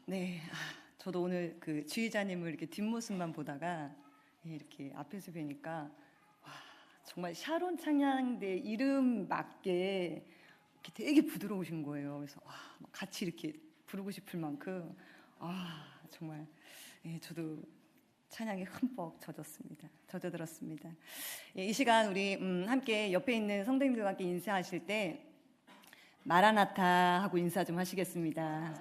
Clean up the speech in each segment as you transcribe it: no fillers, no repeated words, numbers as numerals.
네, 저도 오늘 그 지휘자님을 이렇게 뒷모습만 보다가 이렇게 앞에서 뵈니까 와, 정말 샤론 찬양대 이름 맞게 이렇게 되게 부드러우신 거예요. 그래서 와, 같이 이렇게 부르고 싶을 만큼 정말 저도 찬양에 흠뻑 젖어들었습니다. 이 시간 우리 함께 옆에 있는 성도님들과 함께 인사하실 때 마라나타 하고 인사 좀 하시겠습니다.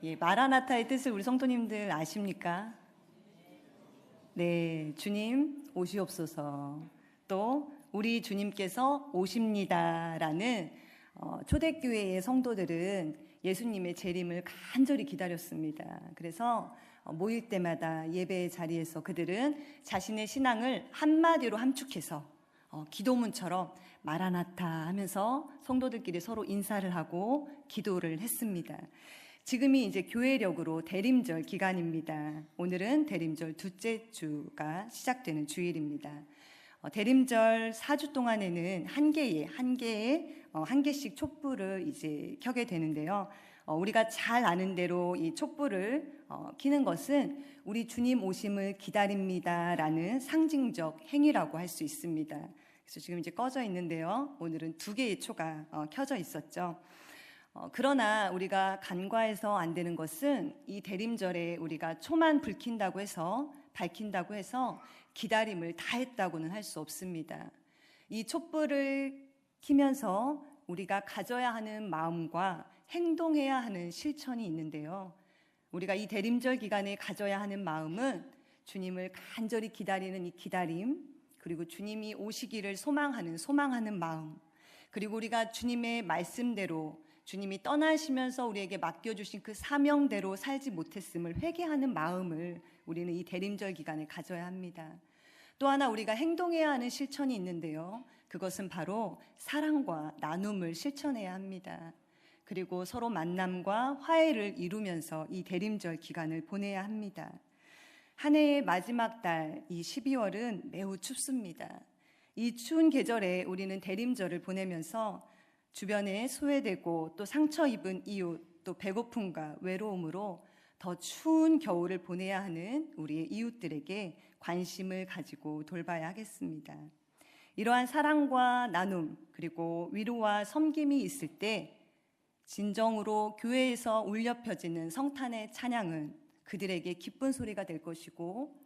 네. 마라나타의 뜻을 우리 성도님들 아십니까? 네, 주님 오시옵소서. 또 우리 주님께서 오십니다라는 초대교회의 성도들은 예수님의 재림을 간절히 기다렸습니다. 그래서 모일 때마다 예배의 자리에서 그들은 자신의 신앙을 한마디로 함축해서 기도문처럼 마라나타 하면서 성도들끼리 서로 인사를 하고 기도를 했습니다. 지금이 이제 교회력으로 대림절 기간입니다. 오늘은 대림절 둘째 주가 시작되는 주일입니다. 대림절 4주 동안에는 한 개씩 촛불을 이제 켜게 되는데요. 우리가 잘 아는 대로 이 촛불을 켜는 것은 우리 주님 오심을 기다립니다라는 상징적 행위라고 할 수 있습니다. 그래서 지금 이제 꺼져 있는데요. 오늘은 2개의 초가 켜져 있었죠. 그러나 우리가 간과해서 안 되는 것은 이 대림절에 우리가 초만 밝힌다고 해서 기다림을 다 했다고는 할 수 없습니다. 이 촛불을 켜면서 우리가 가져야 하는 마음과 행동해야 하는 실천이 있는데요. 우리가 이 대림절 기간에 가져야 하는 마음은 주님을 간절히 기다리는 이 기다림, 그리고 주님이 오시기를 소망하는 마음, 그리고 우리가 주님의 말씀대로 주님이 떠나시면서 우리에게 맡겨주신 그 사명대로 살지 못했음을 회개하는 마음을 우리는 이 대림절 기간에 가져야 합니다. 또 하나 우리가 행동해야 하는 실천이 있는데요. 그것은 바로 사랑과 나눔을 실천해야 합니다. 그리고 서로 만남과 화해를 이루면서 이 대림절 기간을 보내야 합니다. 한 해의 마지막 달, 이 12월은 매우 춥습니다. 이 추운 계절에 우리는 대림절을 보내면서 주변에 소외되고 또 상처 입은 이웃, 또 배고픔과 외로움으로 더 추운 겨울을 보내야 하는 우리의 이웃들에게 관심을 가지고 돌봐야 하겠습니다. 이러한 사랑과 나눔, 그리고 위로와 섬김이 있을 때 진정으로 교회에서 울려 펴지는 성탄의 찬양은 그들에게 기쁜 소리가 될 것이고,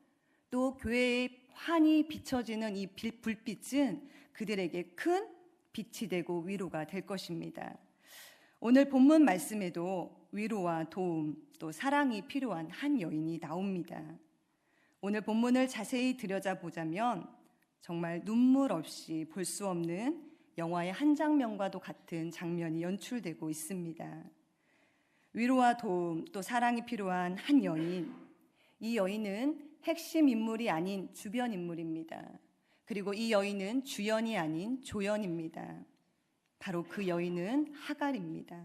또 교회에 환히 비춰지는 이 불빛은 그들에게 큰 빛이 되고 위로가 될 것입니다. 오늘 본문 말씀에도 위로와 도움, 또 사랑이 필요한 한 여인이 나옵니다. 오늘 본문을 자세히 들여다보자면 정말 눈물 없이 볼 수 없는 영화의 한 장면과도 같은 장면이 연출되고 있습니다. 위로와 도움, 또 사랑이 필요한 한 여인, 이 여인은 핵심 인물이 아닌 주변 인물입니다. 그리고 이 여인은 주연이 아닌 조연입니다. 바로 그 여인은 하갈입니다.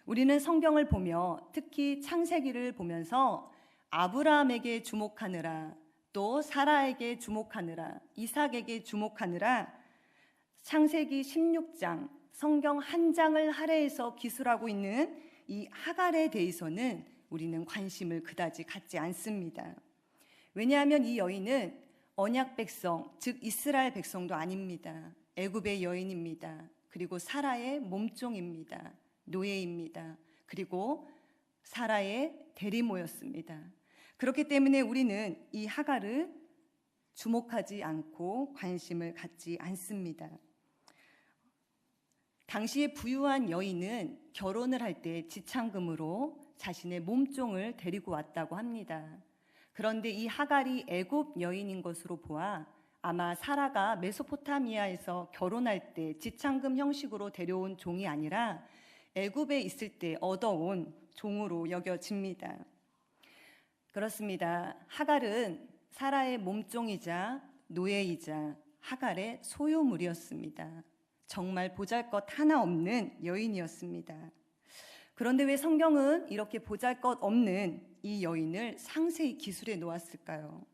우리는 성경을 보며 특히 창세기를 보면서 아브라함에게 주목하느라, 또 사라에게 주목하느라, 이삭에게 주목하느라 창세기 16장, 성경 한 장을 할애해서 기술하고 있는 이 하갈에 대해서는 우리는 관심을 그다지 갖지 않습니다. 왜냐하면 이 여인은 언약 백성, 즉 이스라엘 백성도 아닙니다. 애굽의 여인입니다. 그리고 사라의 몸종입니다. 노예입니다. 그리고 사라의 대리모였습니다. 그렇기 때문에 우리는 이 하갈을 주목하지 않고 관심을 갖지 않습니다. 당시에 부유한 여인은 결혼을 할 때 지참금으로 자신의 몸종을 데리고 왔다고 합니다. 그런데 이 하갈이 애굽 여인인 것으로 보아 아마 사라가 메소포타미아에서 결혼할 때 지참금 형식으로 데려온 종이 아니라 애굽에 있을 때 얻어온 종으로 여겨집니다. 그렇습니다. 하갈은 사라의 몸종이자 노예이자 하갈의 소유물이었습니다. 정말 보잘것 하나 없는 여인이었습니다. 그런데 왜 성경은 이렇게 보잘것 없는 이 여인을 상세히 기술해 놓았을까요?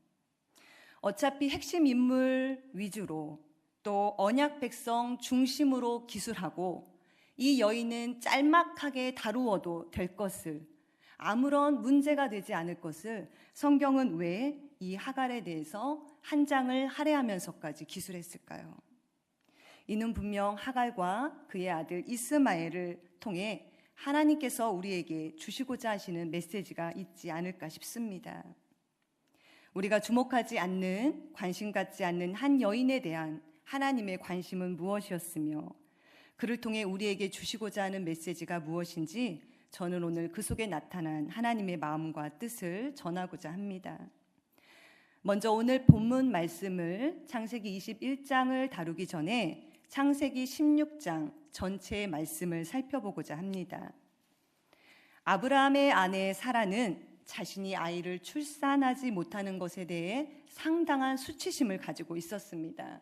어차피 핵심 인물 위주로 또 언약 백성 중심으로 기술하고 이 여인은 짤막하게 다루어도 될 것을, 아무런 문제가 되지 않을 것을 성경은 왜 이 하갈에 대해서 한 장을 할애하면서까지 기술했을까요? 이는 분명 하갈과 그의 아들 이스마엘을 통해 하나님께서 우리에게 주시고자 하시는 메시지가 있지 않을까 싶습니다. 우리가 주목하지 않는, 관심 갖지 않는 한 여인에 대한 하나님의 관심은 무엇이었으며 그를 통해 우리에게 주시고자 하는 메시지가 무엇인지 저는 오늘 그 속에 나타난 하나님의 마음과 뜻을 전하고자 합니다. 먼저 오늘 본문 말씀을 창세기 21장을 다루기 전에 창세기 16장 전체의 말씀을 살펴보고자 합니다. 아브라함의 아내 사라는 자신이 아이를 출산하지 못하는 것에 대해 상당한 수치심을 가지고 있었습니다.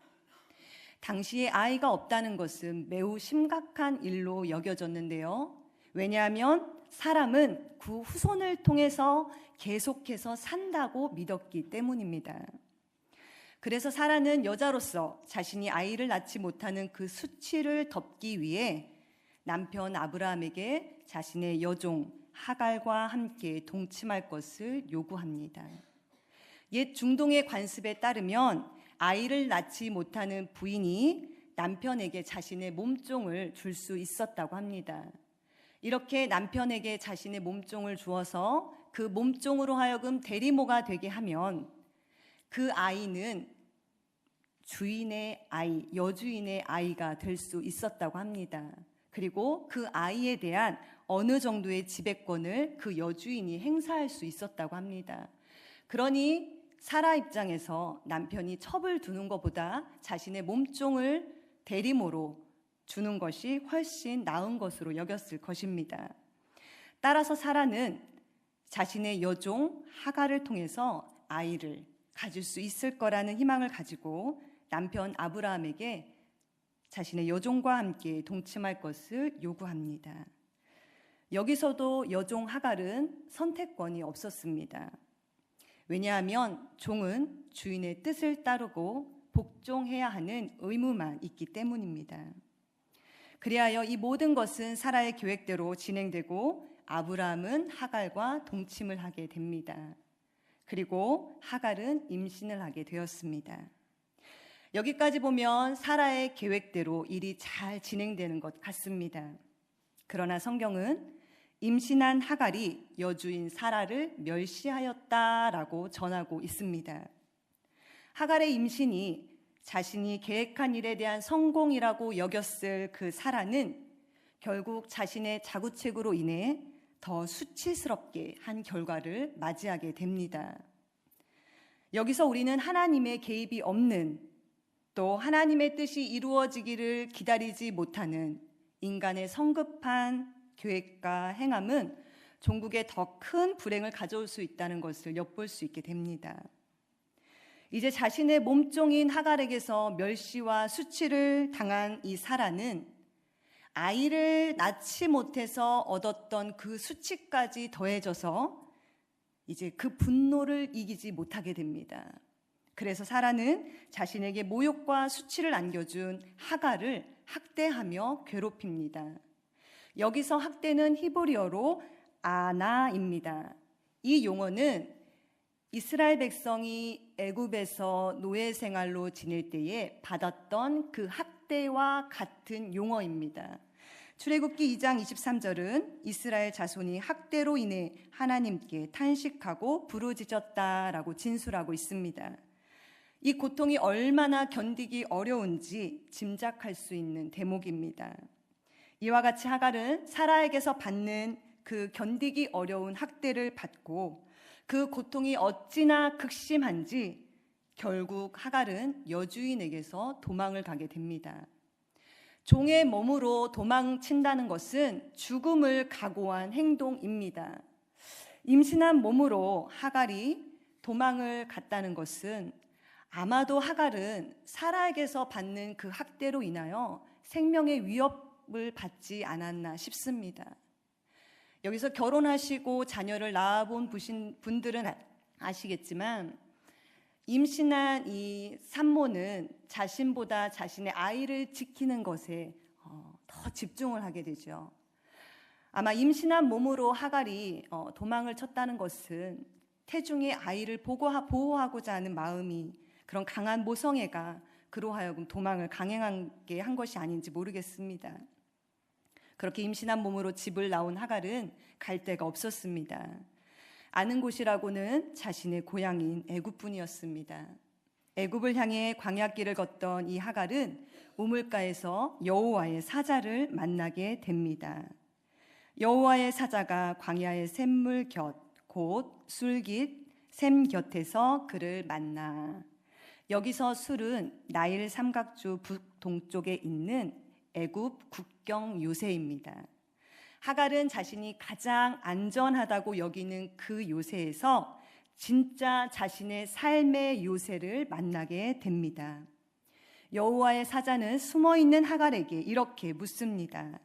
당시에 아이가 없다는 것은 매우 심각한 일로 여겨졌는데요. 왜냐하면 사람은 그 후손을 통해서 계속해서 산다고 믿었기 때문입니다. 그래서 사라는 여자로서 자신이 아이를 낳지 못하는 그 수치를 덮기 위해 남편 아브라함에게 자신의 여종 하갈과 함께 동침할 것을 요구합니다. 옛 중동의 관습에 따르면 아이를 낳지 못하는 부인이 남편에게 자신의 몸종을 줄 수 있었다고 합니다. 이렇게 남편에게 자신의 몸종을 주어서 그 몸종으로 하여금 대리모가 되게 하면 그 아이는 주인의 아이, 여주인의 아이가 될 수 있었다고 합니다. 그리고 그 아이에 대한 어느 정도의 지배권을 그 여주인이 행사할 수 있었다고 합니다. 그러니 사라 입장에서 남편이 첩을 두는 것보다 자신의 몸종을 대리모로 주는 것이 훨씬 나은 것으로 여겼을 것입니다. 따라서 사라는 자신의 여종 하갈을 통해서 아이를 가질 수 있을 거라는 희망을 가지고 남편 아브라함에게 자신의 여종과 함께 동침할 것을 요구합니다. 여기서도 여종 하갈은 선택권이 없었습니다. 왜냐하면 종은 주인의 뜻을 따르고 복종해야 하는 의무만 있기 때문입니다. 그리하여 이 모든 것은 사라의 계획대로 진행되고 아브라함은 하갈과 동침을 하게 됩니다. 그리고 하갈은 임신을 하게 되었습니다. 여기까지 보면 사라의 계획대로 일이 잘 진행되는 것 같습니다. 그러나 성경은 임신한 하갈이 여주인 사라를 멸시하였다라고 전하고 있습니다. 하갈의 임신이 자신이 계획한 일에 대한 성공이라고 여겼을 그 사라는 결국 자신의 자구책으로 인해 더 수치스럽게 한 결과를 맞이하게 됩니다. 여기서 우리는 하나님의 개입이 없는, 또 하나님의 뜻이 이루어지기를 기다리지 못하는 인간의 성급한 계획과 행함은 종국에 더 큰 불행을 가져올 수 있다는 것을 엿볼 수 있게 됩니다. 이제 자신의 몸종인 하갈에게서 멸시와 수치를 당한 이 사라는 아이를 낳지 못해서 얻었던 그 수치까지 더해져서 이제 그 분노를 이기지 못하게 됩니다. 그래서 사라는 자신에게 모욕과 수치를 안겨준 하갈을 학대하며 괴롭힙니다. 여기서 학대는 히브리어로 아나입니다. 이 용어는 이스라엘 백성이 애굽에서 노예 생활로 지낼 때에 받았던 그 학대와 같은 용어입니다. 출애굽기 2장 23절은 이스라엘 자손이 학대로 인해 하나님께 탄식하고 부르짖었다라고 진술하고 있습니다. 이 고통이 얼마나 견디기 어려운지 짐작할 수 있는 대목입니다. 이와 같이 하갈은 사라에게서 받는 그 견디기 어려운 학대를 받고 그 고통이 어찌나 극심한지 결국 하갈은 여주인에게서 도망을 가게 됩니다. 종의 몸으로 도망친다는 것은 죽음을 각오한 행동입니다. 임신한 몸으로 하갈이 도망을 갔다는 것은 아마도 하갈은 사라에게서 받는 그 학대로 인하여 생명의 위협을 받지 않았나 싶습니다. 여기서 결혼하시고 자녀를 낳아본 분들은 아시겠지만 임신한 이 산모는 자신보다 자신의 아이를 지키는 것에 더 집중을 하게 되죠. 아마 임신한 몸으로 하갈이 도망을 쳤다는 것은 태중의 아이를 보호하고자 하는 마음이, 그런 강한 모성애가 그로 하여금 도망을 강행하게 한 것이 아닌지 모르겠습니다. 그렇게 임신한 몸으로 집을 나온 하갈은 갈 데가 없었습니다. 아는 곳이라고는 자신의 고향인 애굽뿐이었습니다. 애굽을 향해 광야길을 걷던 이 하갈은 우물가에서 여호와의 사자를 만나게 됩니다. 여호와의 사자가 광야의 샘물 곁, 곧 술깃 샘 곁에서 그를 만나. 여기서 술은 나일 삼각주 북동쪽에 있는 애굽 국경 요새입니다. 하갈은 자신이 가장 안전하다고 여기는 그 요새에서 진짜 자신의 삶의 요새를 만나게 됩니다. 여호와의 사자는 숨어있는 하갈에게 이렇게 묻습니다.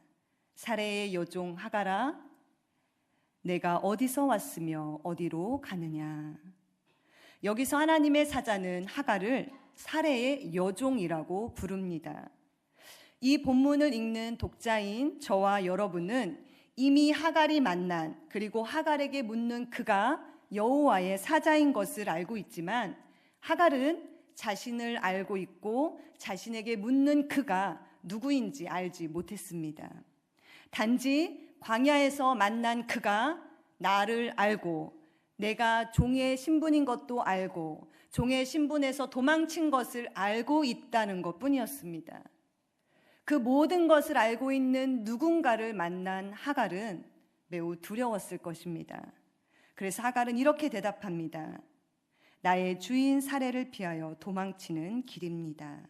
사레의 여종 하갈아, 내가 어디서 왔으며 어디로 가느냐? 여기서 하나님의 사자는 하갈을 사레의 여종이라고 부릅니다. 이 본문을 읽는 독자인 저와 여러분은 이미 하갈이 만난, 그리고 하갈에게 묻는 그가 여호와의 사자인 것을 알고 있지만, 하갈은 자신을 알고 있고 자신에게 묻는 그가 누구인지 알지 못했습니다. 단지 광야에서 만난 그가 나를 알고, 내가 종의 신분인 것도 알고, 종의 신분에서 도망친 것을 알고 있다는 것뿐이었습니다. 그 모든 것을 알고 있는 누군가를 만난 하갈은 매우 두려웠을 것입니다. 그래서 하갈은 이렇게 대답합니다. 나의 주인 사레를 피하여 도망치는 길입니다.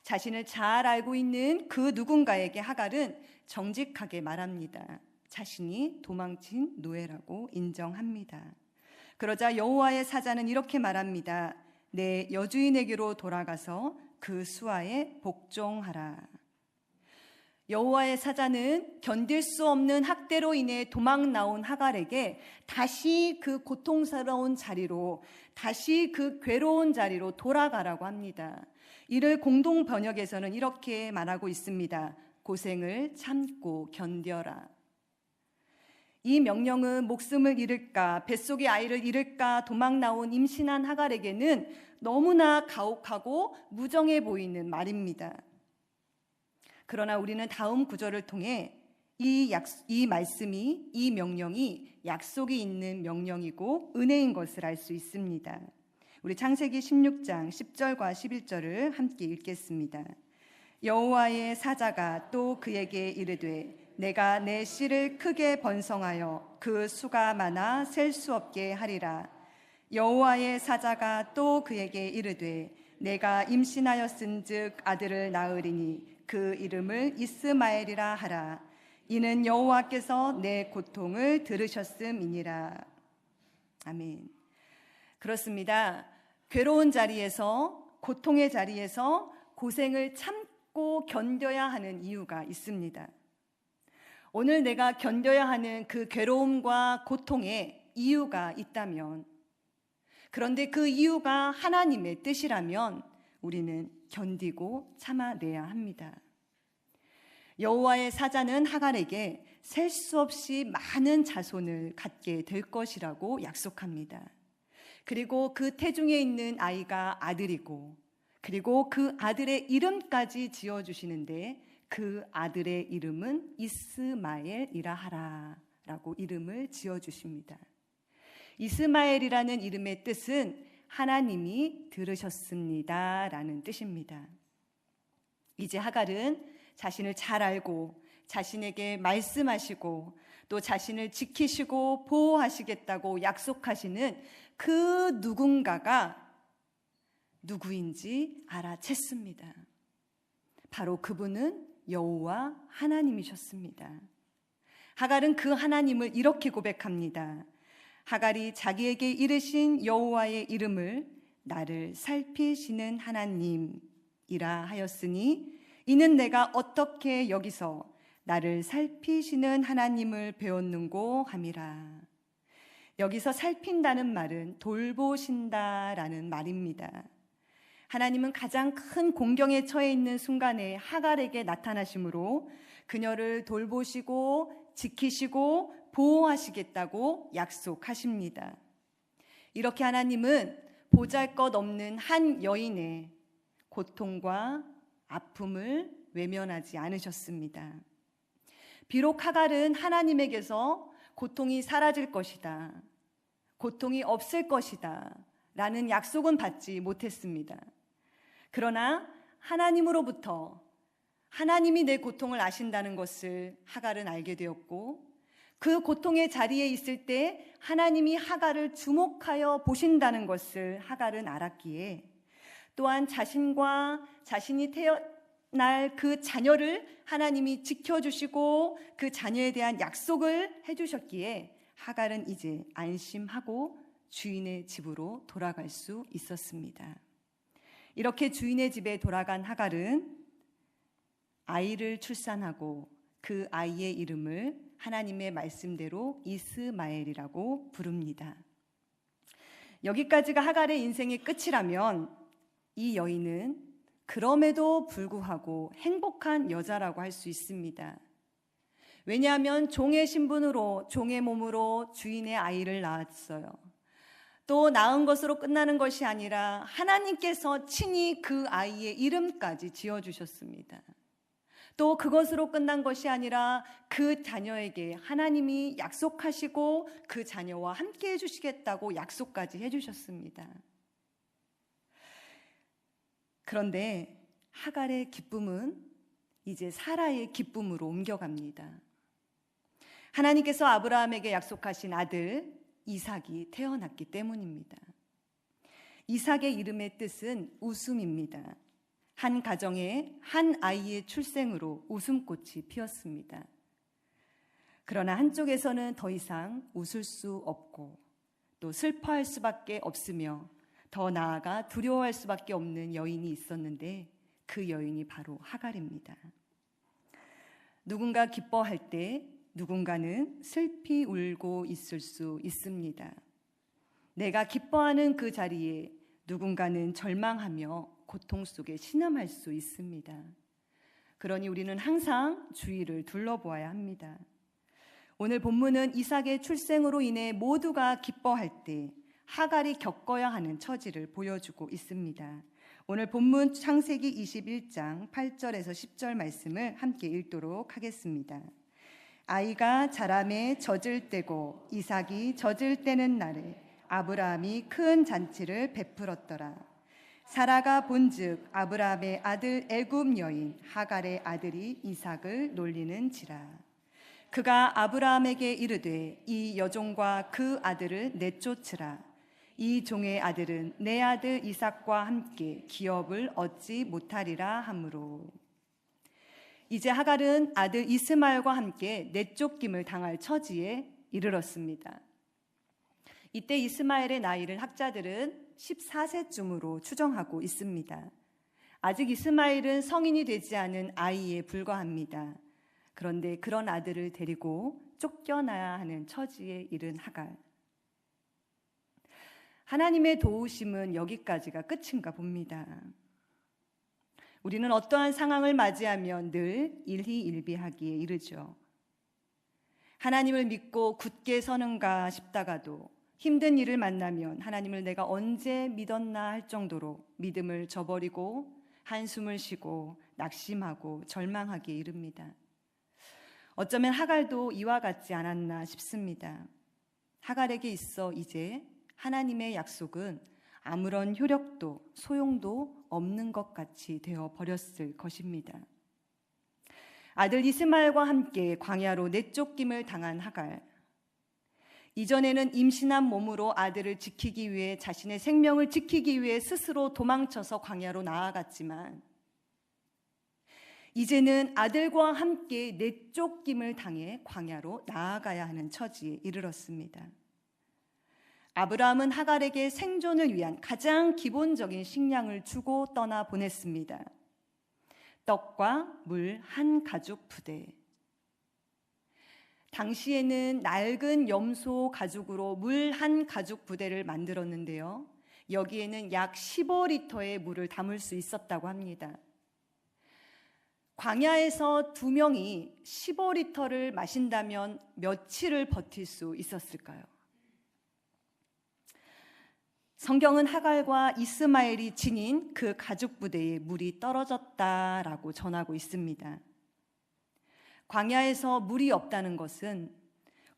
자신을 잘 알고 있는 그 누군가에게 하갈은 정직하게 말합니다. 자신이 도망친 노예라고 인정합니다. 그러자 여호와의 사자는 이렇게 말합니다. 내 여주인에게로 돌아가서 그 수하에 복종하라. 여호와의 사자는 견딜 수 없는 학대로 인해 도망 나온 하갈에게 다시 그 고통스러운 자리로, 다시 그 괴로운 자리로 돌아가라고 합니다. 이를 공동 번역에서는 이렇게 말하고 있습니다. 고생을 참고 견뎌라. 이 명령은 목숨을 잃을까, 뱃속의 아이를 잃을까 도망 나온 임신한 하갈에게는 너무나 가혹하고 무정해 보이는 말입니다. 그러나 우리는 다음 구절을 통해 이 말씀이, 이 명령이 약속이 있는 명령이고 은혜인 것을 알 수 있습니다. 우리 창세기 16장 10절과 11절을 함께 읽겠습니다. 여호와의 사자가 또 그에게 이르되 내가 내 씨를 크게 번성하여 그 수가 많아 셀 수 없게 하리라. 여호와의 사자가 또 그에게 이르되 내가 임신하였은즉 아들을 낳으리니 그 이름을 이스마엘이라 하라. 이는 여호와께서 내 고통을 들으셨음이니라. 아멘. 그렇습니다. 괴로운 자리에서, 고통의 자리에서 고생을 참고 견뎌야 하는 이유가 있습니다. 오늘 내가 견뎌야 하는 그 괴로움과 고통에 이유가 있다면, 그런데 그 이유가 하나님의 뜻이라면 우리는 견디고 참아내야 합니다. 여호와의 사자는 하갈에게 셀 수 없이 많은 자손을 갖게 될 것이라고 약속합니다. 그리고 그 태중에 있는 아이가 아들이고, 그리고 그 아들의 이름까지 지어주시는데 그 아들의 이름은 이스마엘이라 하라 라고 이름을 지어주십니다. 이스마엘이라는 이름의 뜻은 하나님이 들으셨습니다 라는 뜻입니다. 이제 하갈은 자신을 잘 알고 자신에게 말씀하시고 또 자신을 지키시고 보호하시겠다고 약속하시는 그 누군가가 누구인지 알아챘습니다. 바로 그분은 여호와 하나님이셨습니다. 하갈은 그 하나님을 이렇게 고백합니다. 하갈이 자기에게 이르신 여호와의 이름을 나를 살피시는 하나님이라 하였으니 이는 내가 어떻게 여기서 나를 살피시는 하나님을 배웠는고 함이라. 여기서 살핀다는 말은 돌보신다라는 말입니다. 하나님은 가장 큰 공경에 처해 있는 순간에 하갈에게 나타나심으로 그녀를 돌보시고 지키시고 보호하시겠다고 약속하십니다. 이렇게 하나님은 보잘것없는 한 여인의 고통과 아픔을 외면하지 않으셨습니다. 비록 하갈은 하나님에게서 고통이 사라질 것이다, 고통이 없을 것이다 라는 약속은 받지 못했습니다. 그러나 하나님으로부터 하나님이 내 고통을 아신다는 것을 하갈은 알게 되었고, 그 고통의 자리에 있을 때 하나님이 하갈을 주목하여 보신다는 것을 하갈은 알았기에, 또한 자신과 자신이 태어날 그 자녀를 하나님이 지켜주시고 그 자녀에 대한 약속을 해주셨기에 하갈은 이제 안심하고 주인의 집으로 돌아갈 수 있었습니다. 이렇게 주인의 집에 돌아간 하갈은 아이를 출산하고 그 아이의 이름을 하나님의 말씀대로 이스마엘이라고 부릅니다. 여기까지가 하갈의 인생의 끝이라면 이 여인은 그럼에도 불구하고 행복한 여자라고 할 수 있습니다. 왜냐하면 종의 신분으로, 종의 몸으로 주인의 아이를 낳았어요. 또 낳은 것으로 끝나는 것이 아니라 하나님께서 친히 그 아이의 이름까지 지어주셨습니다. 또 그것으로 끝난 것이 아니라 그 자녀에게 하나님이 약속하시고 그 자녀와 함께 해주시겠다고 약속까지 해주셨습니다. 그런데 하갈의 기쁨은 이제 사라의 기쁨으로 옮겨갑니다. 하나님께서 아브라함에게 약속하신 아들 이삭이 태어났기 때문입니다. 이삭의 이름의 뜻은 웃음입니다. 한 가정에 한 아이의 출생으로 웃음꽃이 피었습니다. 그러나 한쪽에서는 더 이상 웃을 수 없고 또 슬퍼할 수밖에 없으며 더 나아가 두려워할 수밖에 없는 여인이 있었는데, 그 여인이 바로 하갈입니다. 누군가 기뻐할 때 누군가는 슬피 울고 있을 수 있습니다. 내가 기뻐하는 그 자리에 누군가는 절망하며 고통 속에 신음할 수 있습니다. 그러니 우리는 항상 주위를 둘러보아야 합니다. 오늘 본문은 이삭의 출생으로 인해 모두가 기뻐할 때 하갈이 겪어야 하는 처지를 보여주고 있습니다. 오늘 본문 창세기 21장 8절에서 10절 말씀을 함께 읽도록 하겠습니다. 아이가 자라매 젖을 때고 이삭이 젖을 때는 날에 아브라함이 큰 잔치를 베풀었더라. 사라가 본즉 아브라함의 아들 애굽 여인 하갈의 아들이 이삭을 놀리는지라. 그가 아브라함에게 이르되 이 여종과 그 아들을 내쫓으라. 이 종의 아들은 내 아들 이삭과 함께 기업을 얻지 못하리라 하므로. 이제 하갈은 아들 이스마엘과 함께 내쫓김을 당할 처지에 이르렀습니다. 이때 이스마엘의 나이를 학자들은 14세쯤으로 추정하고 있습니다. 아직 이스마엘은 성인이 되지 않은 아이에 불과합니다. 그런데 그런 아들을 데리고 쫓겨나야 하는 처지에 이른 하갈. 하나님의 도우심은 여기까지가 끝인가 봅니다. 우리는 어떠한 상황을 맞이하면 늘 일희일비하기에 이르죠. 하나님을 믿고 굳게 서는가 싶다가도 힘든 일을 만나면 하나님을 내가 언제 믿었나 할 정도로 믿음을 저버리고 한숨을 쉬고 낙심하고 절망하기에 이릅니다. 어쩌면 하갈도 이와 같지 않았나 싶습니다. 하갈에게 있어 이제 하나님의 약속은 아무런 효력도 소용도 없는 것 같이 되어 버렸을 것입니다. 아들 이스마엘과 함께 광야로 내쫓김을 당한 하갈. 이전에는 임신한 몸으로 아들을 지키기 위해, 자신의 생명을 지키기 위해 스스로 도망쳐서 광야로 나아갔지만 이제는 아들과 함께 내쫓김을 당해 광야로 나아가야 하는 처지에 이르렀습니다. 아브라함은 하갈에게 생존을 위한 가장 기본적인 식량을 주고 떠나 보냈습니다. 떡과 물 한 가죽 부대. 당시에는 낡은 염소 가죽으로 물 한 가죽 부대를 만들었는데요. 여기에는 약 15리터의 물을 담을 수 있었다고 합니다. 광야에서 2명이 15리터를 마신다면 며칠을 버틸 수 있었을까요? 성경은 하갈과 이스마엘이 지닌 그 가죽 부대에 물이 떨어졌다라고 전하고 있습니다. 광야에서 물이 없다는 것은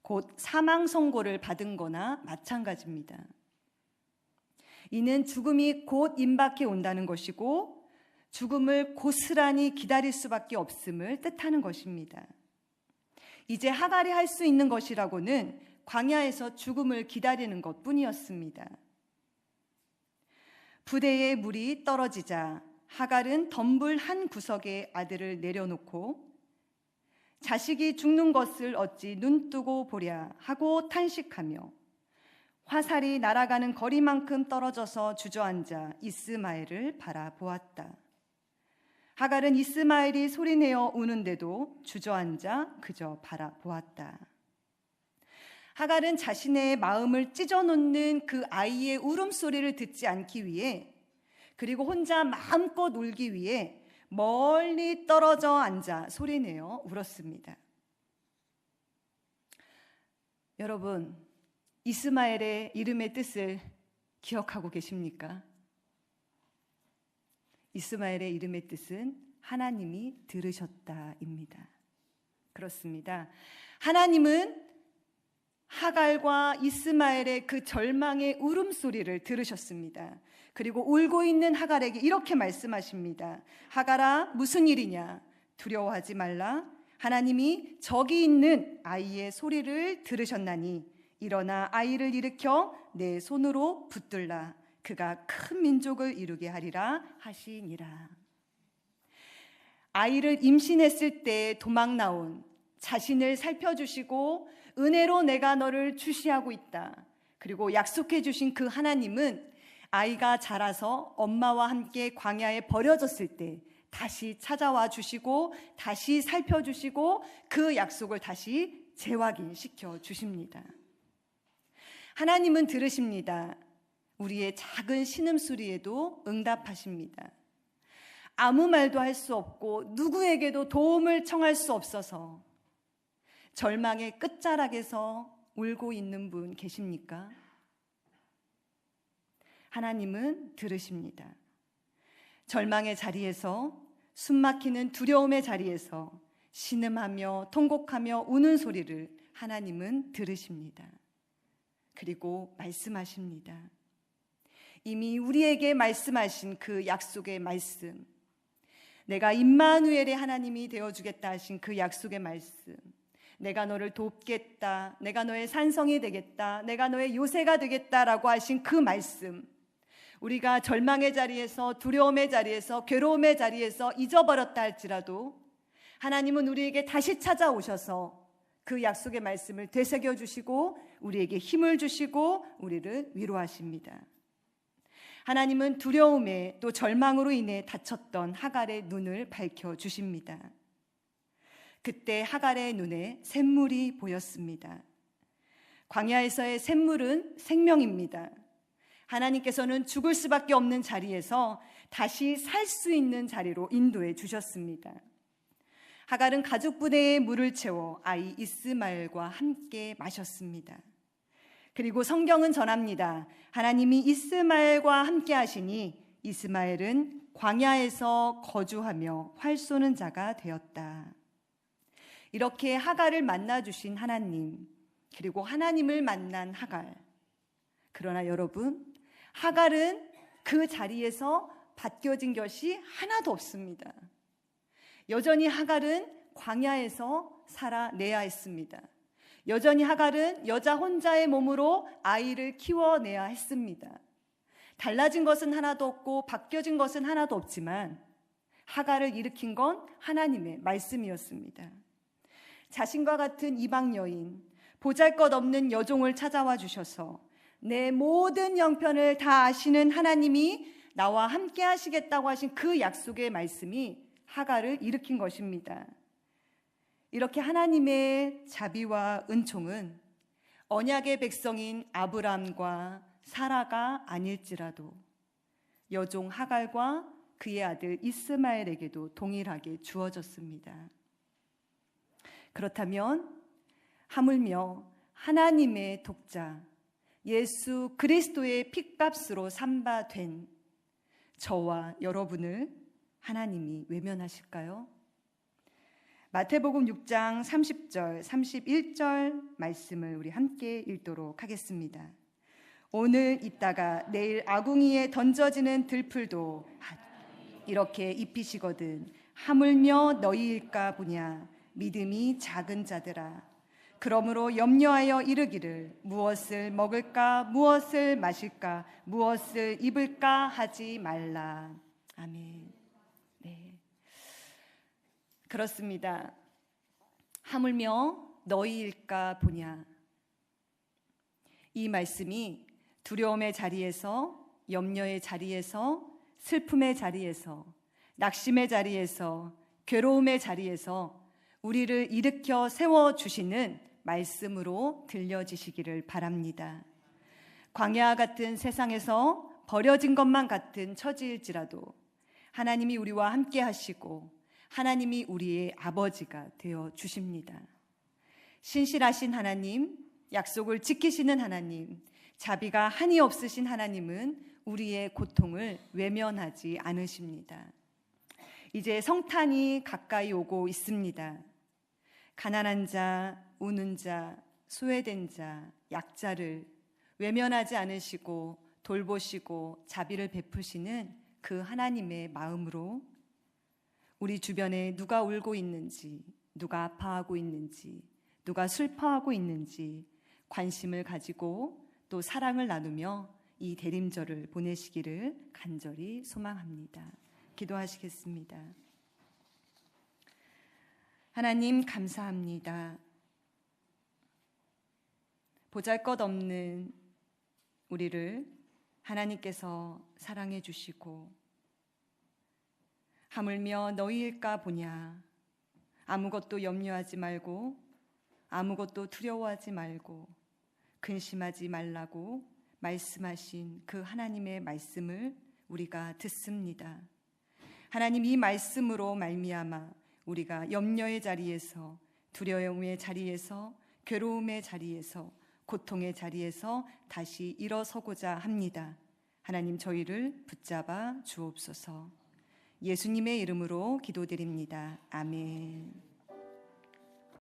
곧 사망 선고를 받은 거나 마찬가지입니다. 이는 죽음이 곧 임박해 온다는 것이고 죽음을 고스란히 기다릴 수밖에 없음을 뜻하는 것입니다. 이제 하갈이 할 수 있는 것이라고는 광야에서 죽음을 기다리는 것뿐이었습니다. 부대에 물이 떨어지자 하갈은 덤불 한 구석에 아들을 내려놓고 자식이 죽는 것을 어찌 눈뜨고 보랴 하고 탄식하며 화살이 날아가는 거리만큼 떨어져서 주저앉아 이스마엘을 바라보았다. 하갈은 이스마엘이 소리내어 우는데도 주저앉아 그저 바라보았다. 하갈은 자신의 마음을 찢어놓는 그 아이의 울음소리를 듣지 않기 위해, 그리고 혼자 마음껏 울기 위해 멀리 떨어져 앉아 소리내어 울었습니다. 여러분, 이스마엘의 이름의 뜻을 기억하고 계십니까? 이스마엘의 이름의 뜻은 하나님이 들으셨다입니다. 그렇습니다. 하나님은 하갈과 이스마엘의 그 절망의 울음소리를 들으셨습니다. 그리고 울고 있는 하갈에게 이렇게 말씀하십니다. 하갈아, 무슨 일이냐? 두려워하지 말라. 하나님이 저기 있는 아이의 소리를 들으셨나니 일어나 아이를 일으켜 내 손으로 붙들라. 그가 큰 민족을 이루게 하리라 하시니라. 아이를 임신했을 때 도망 나온 자신을 살펴주시고 은혜로 내가 너를 주시하고 있다. 그리고 약속해 주신 그 하나님은 아이가 자라서 엄마와 함께 광야에 버려졌을 때 다시 찾아와 주시고 다시 살펴주시고 그 약속을 다시 재확인시켜 주십니다. 하나님은 들으십니다. 우리의 작은 신음소리에도 응답하십니다. 아무 말도 할 수 없고 누구에게도 도움을 청할 수 없어서 절망의 끝자락에서 울고 있는 분 계십니까? 하나님은 들으십니다. 절망의 자리에서, 숨막히는 두려움의 자리에서 신음하며 통곡하며 우는 소리를 하나님은 들으십니다. 그리고 말씀하십니다. 이미 우리에게 말씀하신 그 약속의 말씀, 내가 임마누엘의 하나님이 되어주겠다 하신 그 약속의 말씀, 내가 너를 돕겠다, 내가 너의 산성이 되겠다, 내가 너의 요새가 되겠다라고 하신 그 말씀, 우리가 절망의 자리에서, 두려움의 자리에서, 괴로움의 자리에서 잊어버렸다 할지라도 하나님은 우리에게 다시 찾아오셔서 그 약속의 말씀을 되새겨 주시고 우리에게 힘을 주시고 우리를 위로하십니다. 하나님은 두려움에 또 절망으로 인해 닫혔던 하갈의 눈을 밝혀주십니다. 그때 하갈의 눈에 샘물이 보였습니다. 광야에서의 샘물은 생명입니다. 하나님께서는 죽을 수밖에 없는 자리에서 다시 살 수 있는 자리로 인도해 주셨습니다. 하갈은 가죽 부대에 물을 채워 아이 이스마엘과 함께 마셨습니다. 그리고 성경은 전합니다. 하나님이 이스마엘과 함께 하시니 이스마엘은 광야에서 거주하며 활 쏘는 자가 되었다. 이렇게 하갈을 만나주신 하나님, 그리고 하나님을 만난 하갈. 그러나 여러분, 하갈은 그 자리에서 바뀌어진 것이 하나도 없습니다. 여전히 하갈은 광야에서 살아내야 했습니다. 여전히 하갈은 여자 혼자의 몸으로 아이를 키워내야 했습니다. 달라진 것은 하나도 없고 바뀌어진 것은 하나도 없지만 하갈을 일으킨 건 하나님의 말씀이었습니다. 자신과 같은 이방 여인, 보잘것없는 여종을 찾아와 주셔서 내 모든 형편을 다 아시는 하나님이 나와 함께 하시겠다고 하신 그 약속의 말씀이 하갈을 일으킨 것입니다. 이렇게 하나님의 자비와 은총은 언약의 백성인 아브람과 사라가 아닐지라도 여종 하갈과 그의 아들 이스마엘에게도 동일하게 주어졌습니다. 그렇다면 하물며 하나님의 독자 예수 그리스도의 핏값으로 삼바된 저와 여러분을 하나님이 외면하실까요? 마태복음 6장 30절, 31절 말씀을 우리 함께 읽도록 하겠습니다. 오늘 있다가 내일 아궁이에 던져지는 들풀도 이렇게 입히시거든 하물며 너희일까 보냐. 믿음이 작은 자들아. 그러므로 염려하여 이르기를 무엇을 먹을까 무엇을 마실까 무엇을 입을까 하지 말라. 아멘. 네, 그렇습니다. 하물며 너희일까 보냐. 이 말씀이 두려움의 자리에서, 염려의 자리에서, 슬픔의 자리에서, 낙심의 자리에서, 괴로움의 자리에서 우리를 일으켜 세워주시는 말씀으로 들려지시기를 바랍니다. 광야 같은 세상에서 버려진 것만 같은 처지일지라도 하나님이 우리와 함께 하시고 하나님이 우리의 아버지가 되어 주십니다. 신실하신 하나님, 약속을 지키시는 하나님, 자비가 한이 없으신 하나님은 우리의 고통을 외면하지 않으십니다. 이제 성탄이 가까이 오고 있습니다. 가난한 자, 우는 자, 소외된 자, 약자를 외면하지 않으시고 돌보시고 자비를 베푸시는 그 하나님의 마음으로 우리 주변에 누가 울고 있는지, 누가 아파하고 있는지, 누가 슬퍼하고 있는지 관심을 가지고 또 사랑을 나누며 이 대림절을 보내시기를 간절히 소망합니다. 기도하시겠습니다. 하나님 감사합니다. 보잘것없는 우리를 하나님께서 사랑해 주시고 하물며 너희일까 보냐. 아무것도 염려하지 말고 아무것도 두려워하지 말고 근심하지 말라고 말씀하신 그 하나님의 말씀을 우리가 듣습니다. 하나님, 이 말씀으로 말미암아 우리가 염려의 자리에서, 두려움의 자리에서, 괴로움의 자리에서, 고통의 자리에서 다시 일어서고자 합니다. 하나님, 저희를 붙잡아 주옵소서. 예수님의 이름으로 기도드립니다. 아멘.